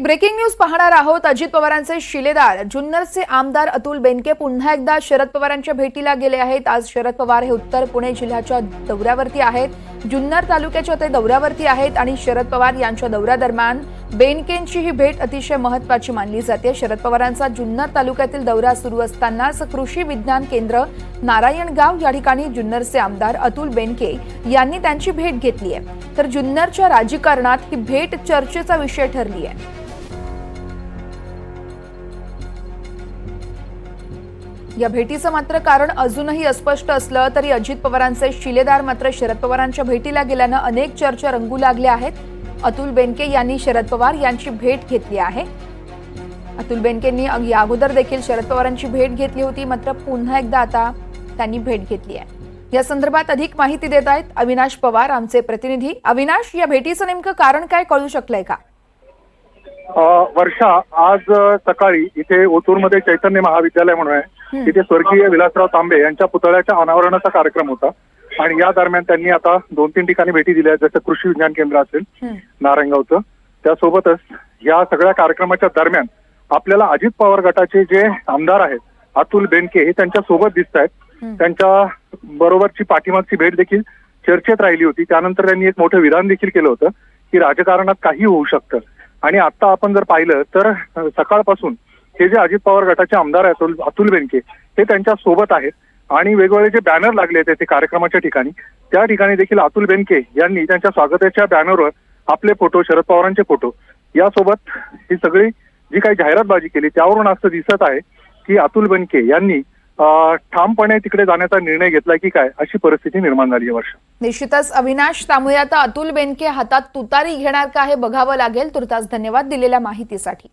Breaking news पाहणार आहोत। अजित पवारांचे शिलेदार जुन्नरचे आमदार अतुल बेनके पुन्हा एकदा शरद पवारांच्या भेटीला गेले आहेत। आज शरद पवार हे उत्तर पुणे जिल्ह्याच्या दौऱ्यावरती आहेत। जुन्नर तालुक्याच्या ते दौऱ्यावरती आहेत आणि शरद पवार यांच्या दौऱ्यादरम्यान बेनकेंची ही भेट अतिशय महत्त्वाची मानली जाते। शरद पवारांचा जुन्नर तालुक्यातील दौरा सुरू असतानाच कृषी विज्ञान केंद्र नारायणगाव या ठिकाणी जुन्नरचे आमदार अतुल बेनके यांनी त्यांची भेट घेतली आहे। तर जुन्नरच्या राजकारणात ही भेट चर्चेचा विषय ठरली आहे। या भेटीचं मात्र कारण अजूनही अस्पष्ट असलं तरी अजित पवारांचे शिलेदार मात्र शरद पवारांच्या भेटीला गेल्यानं अनेक चर्चा रंगू लागल्या आहेत। अतुल बेनके यांनी शरद पवार यांची भेट घेतली आहे। अतुल बेनकेंनी या अगोदर देखील शरद पवारांची भेट घेतली होती, मात्र पुन्हा एकदा आता त्यांनी भेट घेतली आहे। या संदर्भात अधिक माहिती देत आहेत अविनाश पवार आमचे प्रतिनिधी। अविनाश, या भेटीचं नेमकं कारण काय कळू शकलंय का? वर्षा, आज सकाळी इथे ओतूरमध्ये चैतन्य महाविद्यालय म्हणून आहे, तिथे स्वर्गीय विलासराव तांबे यांच्या पुतळ्याच्या अनावरणाचा कार्यक्रम होता आणि या दरम्यान त्यांनी आता 2-3 ठिकाणी भेटी दिल्या, जसं कृषी विज्ञान केंद्र असेल नारायणगावचं। त्यासोबतच या सगळ्या कार्यक्रमाच्या दरम्यान आपल्याला अजित पवार गटाचे जे आमदार आहेत अतुल बेनके हे त्यांच्या सोबत दिसत आहेत। त्यांच्या बरोबरची पाठीमागची भेट देखील चर्चेत राहिली होती। त्यानंतर त्यांनी एक मोठं विधान देखील केलं होतं की राजकारणात काही होऊ शकतं आणि आता आपण जर पाहिलं तर सकाळपासून हे जे अजित पवार गटाचे आमदार आहेत अतुल बेनके हे त्यांच्या सोबत आहेत आणि वेगवेगळे जे बॅनर लागले आहेत कार्यक्रमाच्या ठिकाणी, त्या ठिकाणी देखील अतुल बेनके यांनी त्यांच्या स्वागताच्या बॅनरवर आपले फोटो, शरद पवारांचे फोटो यासोबत ही सगळी जी काही जाहिरातबाजी केली, त्यावरून असं दिसत आहे की अतुल बेनके यांनी ठामपणे तिकडे जाण्याचा निर्णय घेतला की काय, अशी परिस्थिती निर्माण झाली आहे। वर्ष निश्चितच अविनाश, त्यामुळे आता अतुल बेनके हातात तुतारी घेणार का हे बघावं लागेल। तुर्तास धन्यवाद दिलेल्या माहितीसाठी।